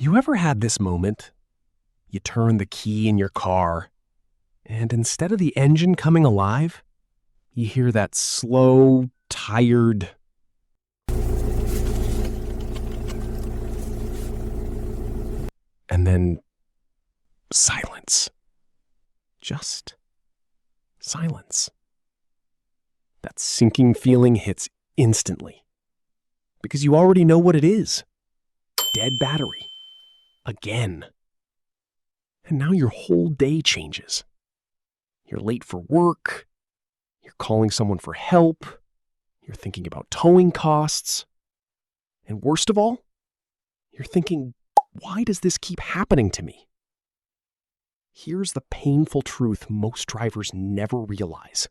You ever had this moment? You turn the key in your car, and instead of the engine coming alive, you hear that slow, tired, and then silence. Just silence. That sinking feeling hits instantly, because you already know what it is. Dead battery. Again. And now your whole day changes. You're late for work. You're calling someone for help. You're thinking about towing costs. And worst of all, you're thinking, why does this keep happening to me? Here's the painful truth most drivers never realize.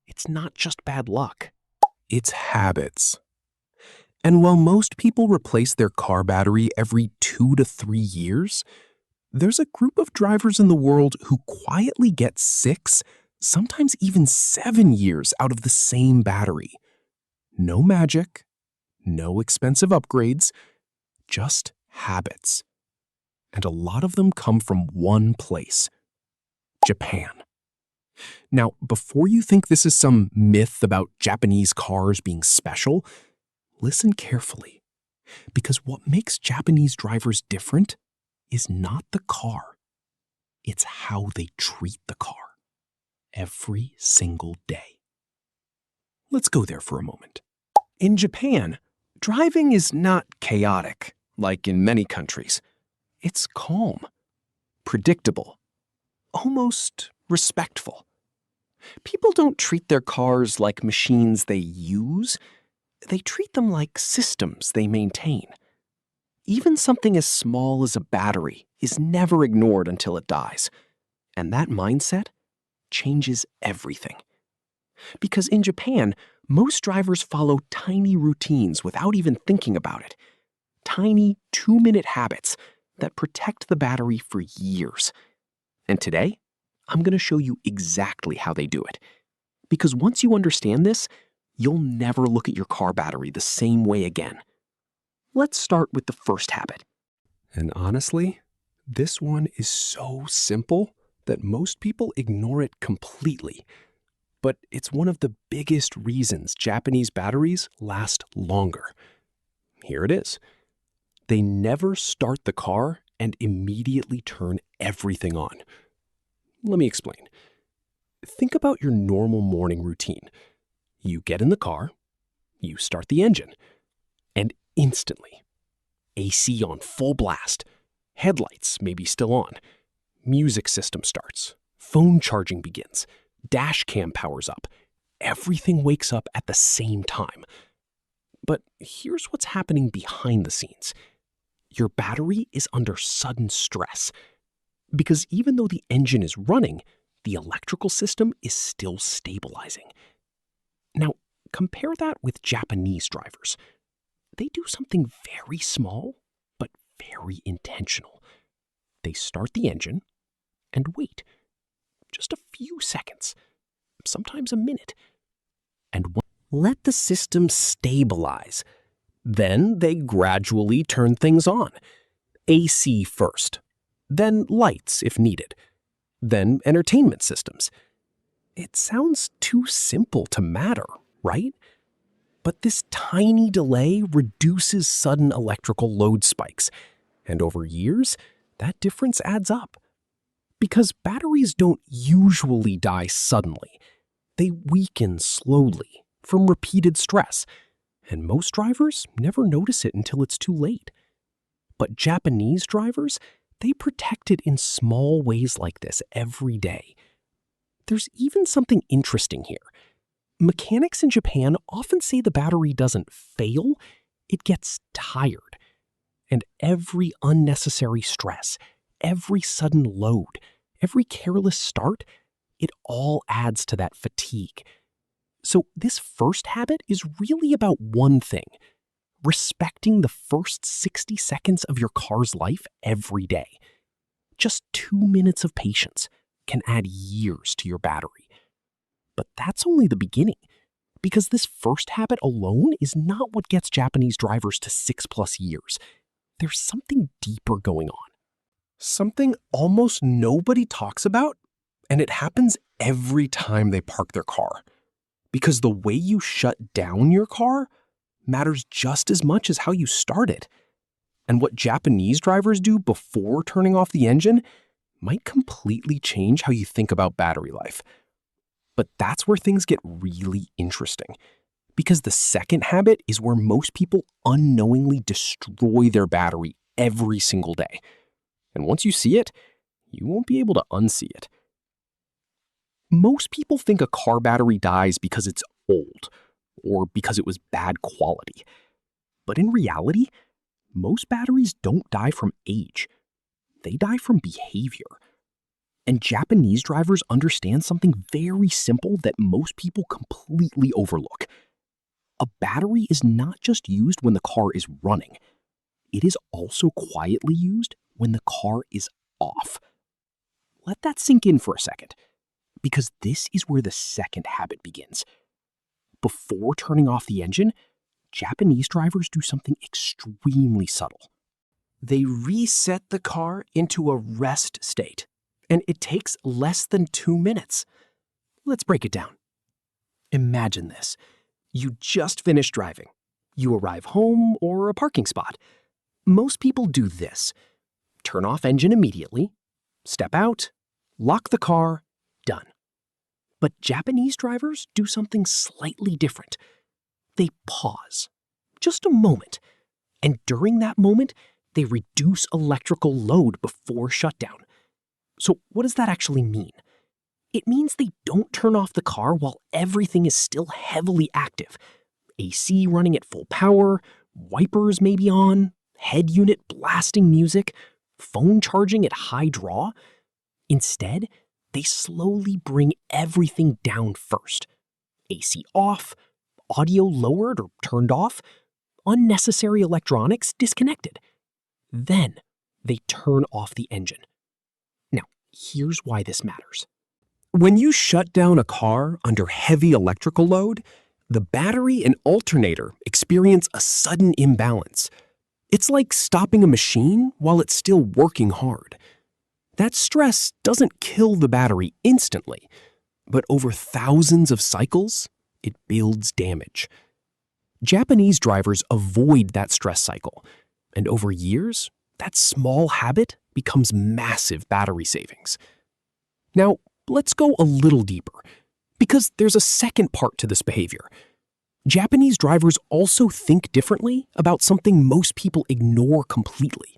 It's not just bad luck. It's habits. And while most people replace their car battery every 2 to 3 years, there's a group of drivers in the world who quietly get 6, sometimes even 7 years out of the same battery. No magic, no expensive upgrades, just habits. And a lot of them come from one place: Japan. Now, before you think this is some myth about Japanese cars being special, listen carefully, because what makes Japanese drivers different is not the car. It's how they treat the car every single day. Let's go there for a moment. In Japan, driving is not chaotic, like in many countries. It's calm, predictable, almost respectful. People don't treat their cars like machines they use. They treat them like systems they maintain. Even something as small as a battery is never ignored until it dies. And that mindset changes everything. Because in Japan, most drivers follow tiny routines without even thinking about it. Tiny 2-minute habits that protect the battery for years. And today, I'm going to show you exactly how they do it. Because once you understand this, you'll never look at your car battery the same way again. Let's start with the first habit. And honestly, this one is so simple that most people ignore it completely. But it's one of the biggest reasons Japanese batteries last longer. Here it is. They never start the car and immediately turn everything on. Let me explain. Think about your normal morning routine. You get in the car, you start the engine, and instantly, AC on full blast, headlights maybe still on, music system starts, phone charging begins, dash cam powers up, everything wakes up at the same time. But here's what's happening behind the scenes. Your battery is under sudden stress, because even though the engine is running, the electrical system is still stabilizing. Now, compare that with Japanese drivers. They do something very small, but very intentional. They start the engine and wait. Just a few seconds, sometimes a minute. And let the system stabilize. Then they gradually turn things on. AC first, then lights if needed, then entertainment systems. It sounds too simple to matter, right? But this tiny delay reduces sudden electrical load spikes, and over years, that difference adds up. Because batteries don't usually die suddenly. They weaken slowly from repeated stress, and most drivers never notice it until it's too late. But Japanese drivers, they protect it in small ways like this every day. There's even something interesting here. Mechanics in Japan often say the battery doesn't fail, it gets tired. And every unnecessary stress, every sudden load, every careless start, it all adds to that fatigue. So this first habit is really about one thing: respecting the first 60 seconds of your car's life every day. Just 2 minutes of patience can add years to your battery. But that's only the beginning, because this first habit alone is not what gets Japanese drivers to 6+ years. there's something deeper going on. Something almost nobody talks about, and it happens every time they park their car. Because the way you shut down your car matters just as much as how you start it. And what Japanese drivers do before turning off the engine might completely change how you think about battery life. But that's where things get really interesting. Because the second habit is where most people unknowingly destroy their battery every single day. And once you see it, you won't be able to unsee it. Most people think a car battery dies because it's old or because it was bad quality. But in reality, most batteries don't die from age. They die from behavior. And Japanese drivers understand something very simple that most people completely overlook. A battery is not just used when the car is running. It is also quietly used when the car is off. Let that sink in for a second, because this is where the second habit begins. Before turning off the engine, Japanese drivers do something extremely subtle. They reset the car into a rest state, and it takes less than 2 minutes. Let's break it down. Imagine this. You just finished driving. You arrive home or a parking spot. Most people do this. Turn off engine immediately, step out, lock the car, done. But Japanese drivers do something slightly different. They pause, just a moment, and during that moment, they reduce electrical load before shutdown. So what does that actually mean? It means they don't turn off the car while everything is still heavily active. AC running at full power, wipers may be on, head unit blasting music, phone charging at high draw. Instead, they slowly bring everything down first. AC off, audio lowered or turned off, unnecessary electronics disconnected. Then they turn off the engine. Now, here's why this matters. When you shut down a car under heavy electrical load, the battery and alternator experience a sudden imbalance. It's like stopping a machine while it's still working hard. That stress doesn't kill the battery instantly, but over thousands of cycles, it builds damage. Japanese drivers avoid that stress cycle, and over years, that small habit becomes massive battery savings. Now, let's go a little deeper, because there's a second part to this behavior. Japanese drivers also think differently about something most people ignore completely: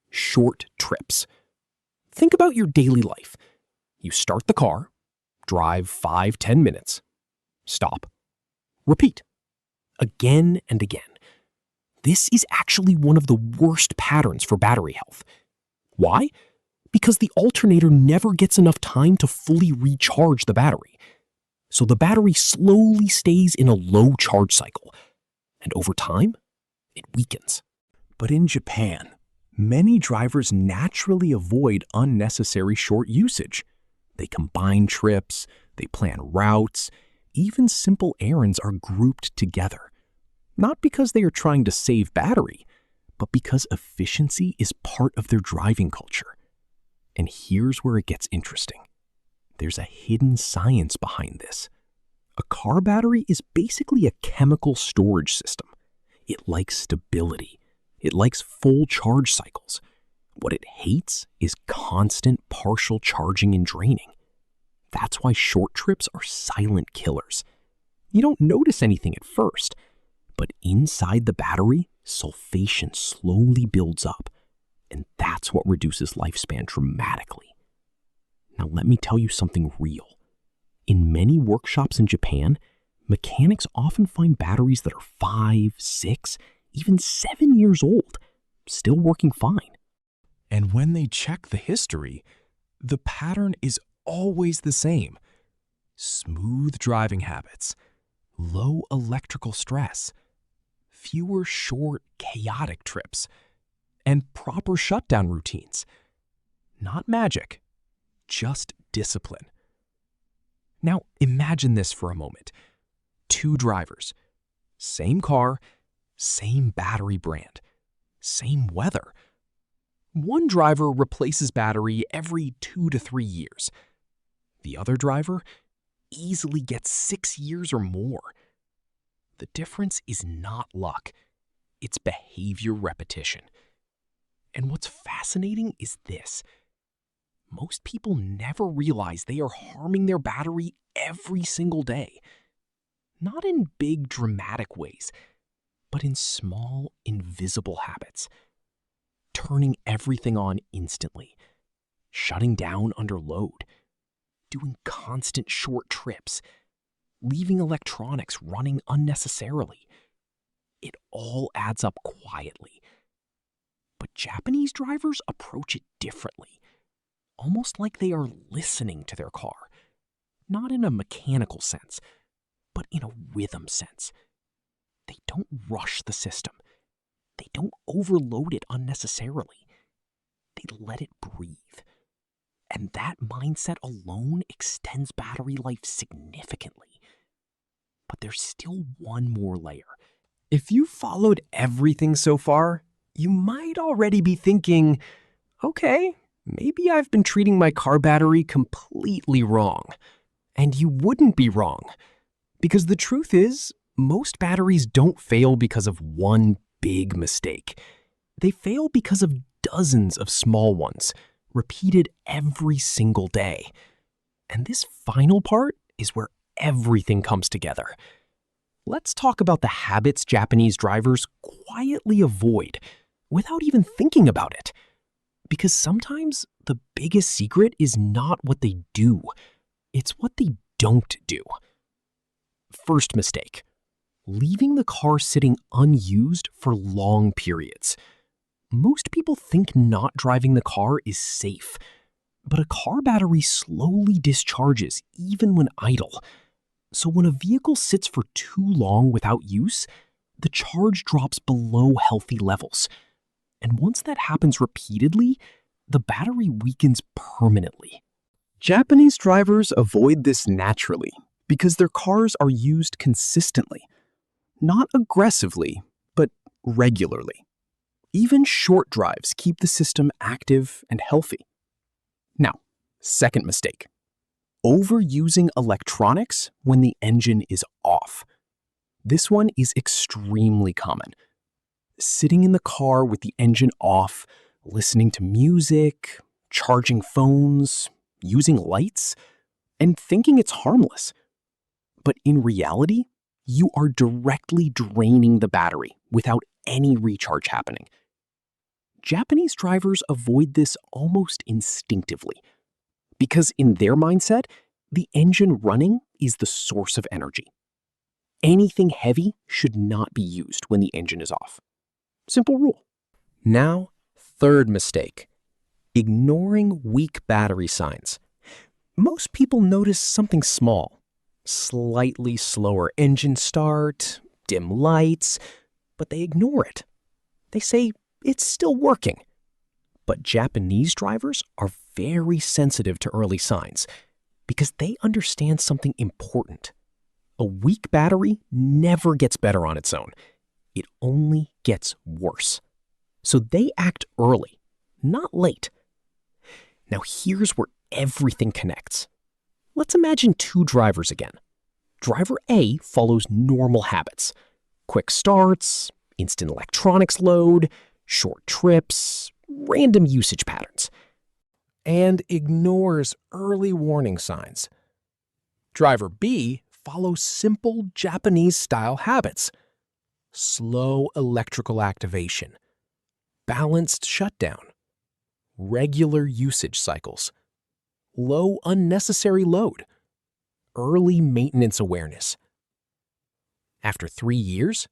short trips. Think about your daily life. You start the car, drive 5-10 minutes, stop, repeat, again and again. This is actually one of the worst patterns for battery health. Why? Because the alternator never gets enough time to fully recharge the battery. So the battery slowly stays in a low charge cycle, and over time, it weakens. But in Japan, many drivers naturally avoid unnecessary short usage. They combine trips, they plan routes, even simple errands are grouped together. Not because they are trying to save battery, but because efficiency is part of their driving culture. And here's where it gets interesting. There's a hidden science behind this. A car battery is basically a chemical storage system. It likes stability. It likes full charge cycles. What it hates is constant partial charging and draining. That's why short trips are silent killers. You don't notice anything at first, but inside the battery, sulfation slowly builds up, and that's what reduces lifespan dramatically. Now let me tell you something real. In many workshops in Japan, mechanics often find batteries that are 5, 6, even 7 years old, still working fine. And when they check the history, the pattern is always the same. Smooth driving habits, low electrical stress, fewer short, chaotic trips, and proper shutdown routines. Not magic, just discipline. Now imagine this for a moment. 2 drivers, same car, same battery brand, same weather. One driver replaces battery every 2 to 3 years. The other driver easily gets 6 years or more. The difference is not luck. It's behavior repetition. And what's fascinating is this. Most people never realize they are harming their battery every single day. Not in big, dramatic ways, but in small, invisible habits. Turning everything on instantly, shutting down under load, doing constant short trips, leaving electronics running unnecessarily. It all adds up quietly. But Japanese drivers approach it differently, almost like they are listening to their car, not in a mechanical sense, but in a rhythm sense. They don't rush the system. They don't overload it unnecessarily. They let it breathe. And that mindset alone extends battery life significantly. But there's still one more layer. If you followed everything so far, you might already be thinking, okay, maybe I've been treating my car battery completely wrong. And you wouldn't be wrong. Because the truth is, most batteries don't fail because of one big mistake. They fail because of dozens of small ones, repeated every single day. And this final part is where everything comes together. Let's talk about the habits Japanese drivers quietly avoid without even thinking about it. Because sometimes the biggest secret is not what they do, it's what they don't do. First mistake, leaving the car sitting unused for long periods. Most people think not driving the car is safe, but a car battery slowly discharges even when idle. So when a vehicle sits for too long without use, the charge drops below healthy levels. And once that happens repeatedly, the battery weakens permanently. Japanese drivers avoid this naturally because their cars are used consistently. Not aggressively, but regularly. Even short drives keep the system active and healthy. Now, second mistake. Overusing electronics when the engine is off. This one is extremely common. Sitting in the car with the engine off, listening to music, charging phones, using lights, and thinking it's harmless. But in reality, you are directly draining the battery without any recharge happening. Japanese drivers avoid this almost instinctively because in their mindset, the engine running is the source of energy. Anything heavy should not be used when the engine is off. Simple rule. Now, third mistake, ignoring weak battery signs. Most people notice something small. Slightly slower engine start, dim lights, but they ignore it. They say it's still working. But Japanese drivers are very sensitive to early signs because they understand something important. A weak battery never gets better on its own. It only gets worse. So they act early, not late. Now here's where everything connects. Let's imagine two drivers again. Driver A follows normal habits. Quick starts, instant electronics load, short trips, random usage patterns. And ignores early warning signs. Driver B follows simple Japanese-style habits. Slow electrical activation, balanced shutdown, regular usage cycles, low unnecessary load, early maintenance awareness. After 3 years,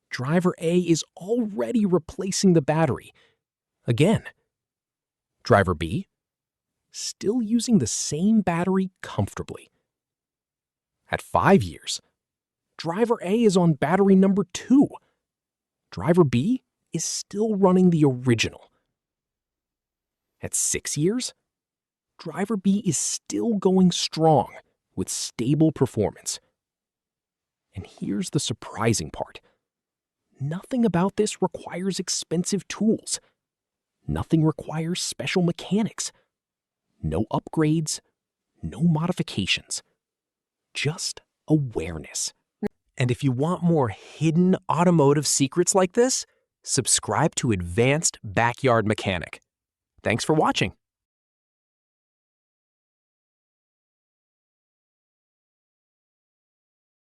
driver A is already replacing the battery. Again, driver B, still using the same battery comfortably. At 5 years, driver A is on battery number 2. Driver B is still running the original. At 6 years, driver B is still going strong with stable performance. And here's the surprising part. Nothing about this requires expensive tools. Nothing requires special mechanics. No upgrades, no modifications. Just awareness. And if you want more hidden automotive secrets like this, subscribe to Advanced Backyard Mechanic. Thanks for watching.